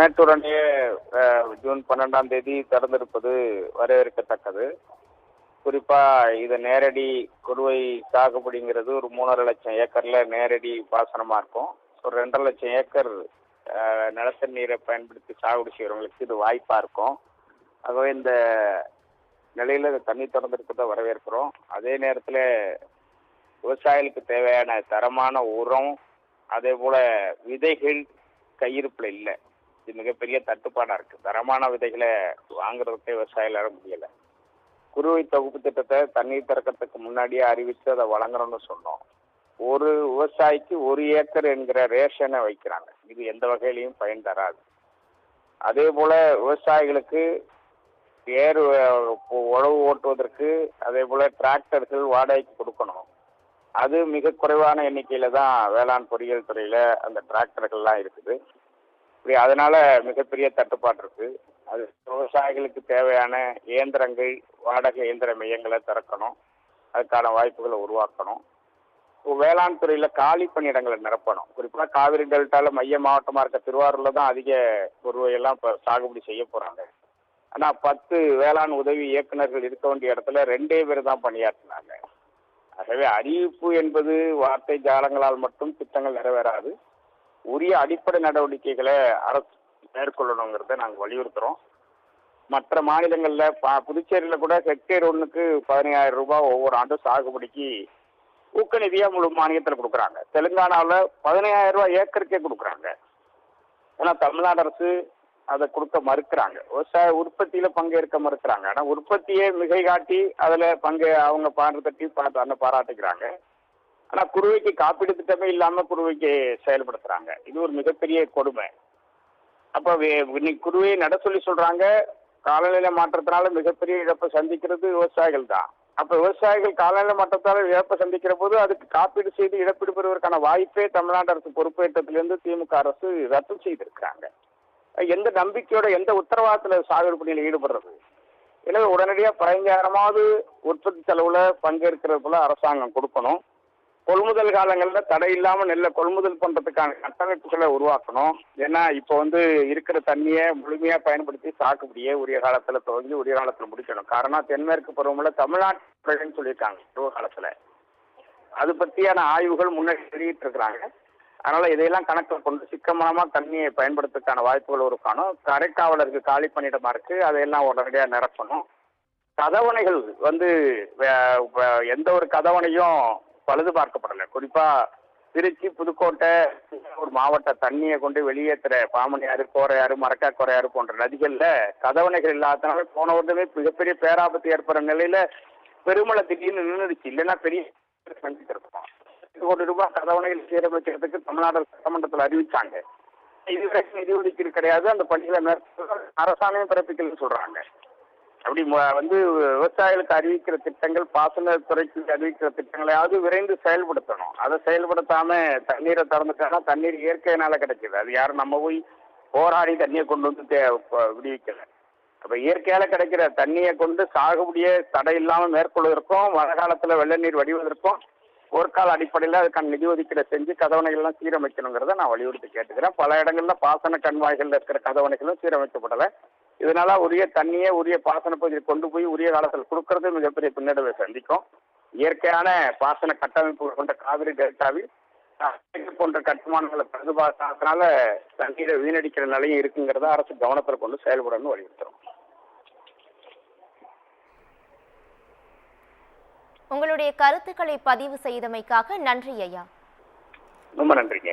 நேற்றுடனே June 12ஆம் தேதி திறந்திருப்பது வரவேற்கத்தக்கது. குறிப்பா இது நேரடி குறுவை சாகுபடிங்கிறது ஒரு 3.5 லட்சம் ஏக்கர்ல நேரடி பாசனமா இருக்கும். ஒரு 2.5 லட்சம் ஏக்கர் நிலத்தடி நீரை பயன்படுத்தி சாகுபடி செய்யறவங்களுக்கு இது வாய்ப்பா இருக்கும். ஆகவே இந்த நிலையில தண்ணி திறந்திருக்கிறத வரவேற்கிறோம். அதே நேரத்தில் விவசாயிகளுக்கு தேவையான தரமான உரம், அதே போல விதைகள் கையிருப்புல இல்லை. இது மிகப்பெரிய தட்டுப்பாடா இருக்கு. தரமான விதைகளை வாங்குறதுக்கே விவசாயிகளால முடியல. குறுவை தொகுப்பு திட்டத்தை தண்ணீர் திறக்கிறதுக்கு முன்னாடியே அறிவித்து அதை வழங்குறோம்னு சொன்னோம். ஒரு விவசாயிக்கு 1 ஏக்கர் என்கிற ரேஷனை வைக்கிறாங்க. இது எந்த வகையிலையும் பயன் தராது. அதே போல விவசாயிகளுக்கு உழவு ஓட்டுவதற்கு அதே போல டிராக்டர்கள் வாடகைக்கு கொடுக்கணும். அது மிக குறைவான எண்ணிக்கையில தான் வேளாண் பொறியியல் துறையில அந்த டிராக்டர்கள்லாம் இருக்குது. அதனால மிகப்பெரிய தட்டுப்பாடு இருக்கு. அது விவசாயிகளுக்கு தேவையான இயந்திரங்கள், வாடகை இயந்திர மையங்களை திறக்கணும். அதுக்கான வாய்ப்புகளை உருவாக்கணும். வேளாண் துறையில காலி பணியிடங்களை நிரப்பணும். குறிப்பா காவிரி டெல்டால மைய மாவட்டமா இருக்க திருவாரூர்ல தான் அதிக பொருவையெல்லாம் இப்ப சாகுபடி செய்ய போறாங்க. ஆனா 10 வேளாண் உதவி இயக்குநர்கள் இருக்க வேண்டிய இடத்துல 2 பேர் தான் பணியாற்றினாங்க. ஆகவே அறிவிப்பு என்பது வார்த்தை ஜாலங்களால் மட்டும் திட்டங்கள் நிறைவேறாது. உரிய அடிப்படை நடவடிக்கைகளை அரசு மேற்கொள்ளணுங்கிறத நாங்கள் வலியுறுத்துறோம். மற்ற மாநிலங்கள்ல புதுச்சேரியில கூட ஹெக்டேர் ஒன்றுக்கு 15,000 ரூபாய் ஒவ்வொரு ஆண்டும் சாகுபடிக்கு ஊக்கநிதியா முழு மானியத்தில் கொடுக்குறாங்க. தெலுங்கானாவில் 15,000 ரூபாய் ஏக்கருக்கே கொடுக்குறாங்க. ஏன்னா தமிழ்நாடு அரசு அதை கொடுக்க மறுக்கிறாங்க. விவசாய உற்பத்தியில பங்கேற்க மறுக்கிறாங்க. ஆனா உற்பத்தியே மிகை காட்டி அதுல அவங்க பாராட்டுக்கிறாங்க. ஆனா குறுவைக்கு காப்பீடு திட்டமே இல்லாம குறுவைக்கு செயல்படுத்துறாங்க. இது ஒரு மிகப்பெரிய கொடுமை. அப்ப இன்னைக்கு குறுவையை நட சொல்லி சொல்றாங்க. காலநிலை மாற்றத்தினால மிகப்பெரிய இழப்பை சந்திக்கிறது விவசாயிகள் தான். அப்ப விவசாயிகள் காலநிலை மாற்றத்தால இழப்பை சந்திக்கிற போது அதுக்கு காப்பீடு செய்து இழப்பீடு பெறுவதற்கான வாய்ப்பே தமிழ்நாடு அரசு பொறுப்பேற்றத்திலிருந்து திமுக அரசு ரத்து செய்திருக்கிறாங்க. எந்த நம்பிக்கையோட, எந்த உத்தரவாதத்துல சாகுபடி பணியில் ஈடுபடுறது? எனவே உடனடியா 15,000 உற்பத்தி செலவுல பங்கேற்கிறது போல அரசாங்கம் கொடுக்கணும். கொள்முதல் காலங்களில் தடை இல்லாம நெல்லை கொள்முதல் பண்றதுக்கான கட்டமைப்புகளை உருவாக்கணும். ஏன்னா இப்ப இருக்கிற தண்ணியை முழுமையா பயன்படுத்தி சாகுபடியே உரிய காலத்துல துவங்கி உரிய காலத்துல முடிக்கணும். காரணம் தென்மேற்கு பருவமழை தமிழ்நாட்டு சொல்லியிருக்காங்க பருவ காலத்துல. அது பற்றியான ஆய்வுகள் முன்னாடி வெளியிட்டு இருக்கிறாங்க. அதனால இதையெல்லாம் கணக்கில் கொண்டு சிக்கனமா தண்ணியை பயன்படுத்துறதுக்கான வாய்ப்புகள் உருவாக்கணும். கரைக்காவலருக்கு காலி பணியிடமா இருக்கு, அதையெல்லாம் உடனடியா நிரப்பணும். கதவணைகள் எந்த ஒரு கதவணையும் பழுது பார்க்கப்படலை. குறிப்பா திருச்சி, புதுக்கோட்டை ஒரு மாவட்ட தண்ணியை கொண்டு வெளியேற்றுற பாமணியாறு, கோரையாறு, மரக்காக்கோரையாறு போன்ற நதிகள்ல கதவணைகள் இல்லாதனால போன வருடமே மிகப்பெரிய பேராபத்து ஏற்படுற நிலையில பெருமழை திடீர்னு நின்றுடுச்சு. இல்லைன்னா பெரிய சந்தித்திருக்கோம். 1 கோடி ரூபாய் கதவணைகள் சீரமைக்கிறதுக்கு தமிழ்நாடு சட்டமன்றத்தில் அறிவிச்சாங்க. இதுவரைக்கும் நிதி ஒதுக்கீடு கிடையாது. அந்த பணிகளை அரசாங்கம் பிறப்பிக்கலன்னு சொல்றாங்க. அப்படி விவசாயிகளுக்கு அறிவிக்கிற திட்டங்கள், பாசனத்துறைக்கு அறிவிக்கிற திட்டங்களையாவது விரைந்து செயல்படுத்தணும். அதை செயல்படுத்தாம தண்ணீரை திறந்துட்டாங்கன்னா தண்ணீர் இயற்கையினால கிடைக்குது. அது யாரும் நம்ம போய் போராடி தண்ணியை கொண்டு வந்து விடுவிக்கல. அப்ப இயற்கையால கிடைக்கிற தண்ணியை கொண்டு சாகுபடியை தடை இல்லாம மேற்கொள்வதற்கும் மழை காலத்துல வெள்ள நீர் வடிவதற்கும் போர்க்கால அடிப்படையில் அதுக்கான நிதி ஒதுக்கீடை செஞ்சு கதவணைகள்லாம் சீரமைக்கணுங்கிறத நான் வலியுறுத்தி கேட்டுக்கிறேன். பல இடங்கள்ல பாசன கண்வாய்கள்ல இருக்கிற கதவணைகளும் சீரமைக்கப்படலை. இதனால உரிய தண்ணியை உரிய பாசன பகுதியில் கொண்டு போய் உரிய காலத்தில் கொடுக்கறது மிகப்பெரிய பின்னடைவை சந்திக்கும். இயற்கையான பாசன கட்டமைப்புகள் கொண்ட காவிரி டெல்டாவில் போன்ற கட்டுமானங்களை பழுதுபார்த்தனால தண்ணீரை வீணடிக்கிற நிலையும் இருக்குங்கிறத அரசு கவனத்தில் கொண்டு செயல்படணும்னு வலியுறுத்துறோம். உங்களுடைய கருத்துக்களை பதிவு செய்தமைக்காக நன்றி ஐயா. ரொம்ப நன்றிங்க.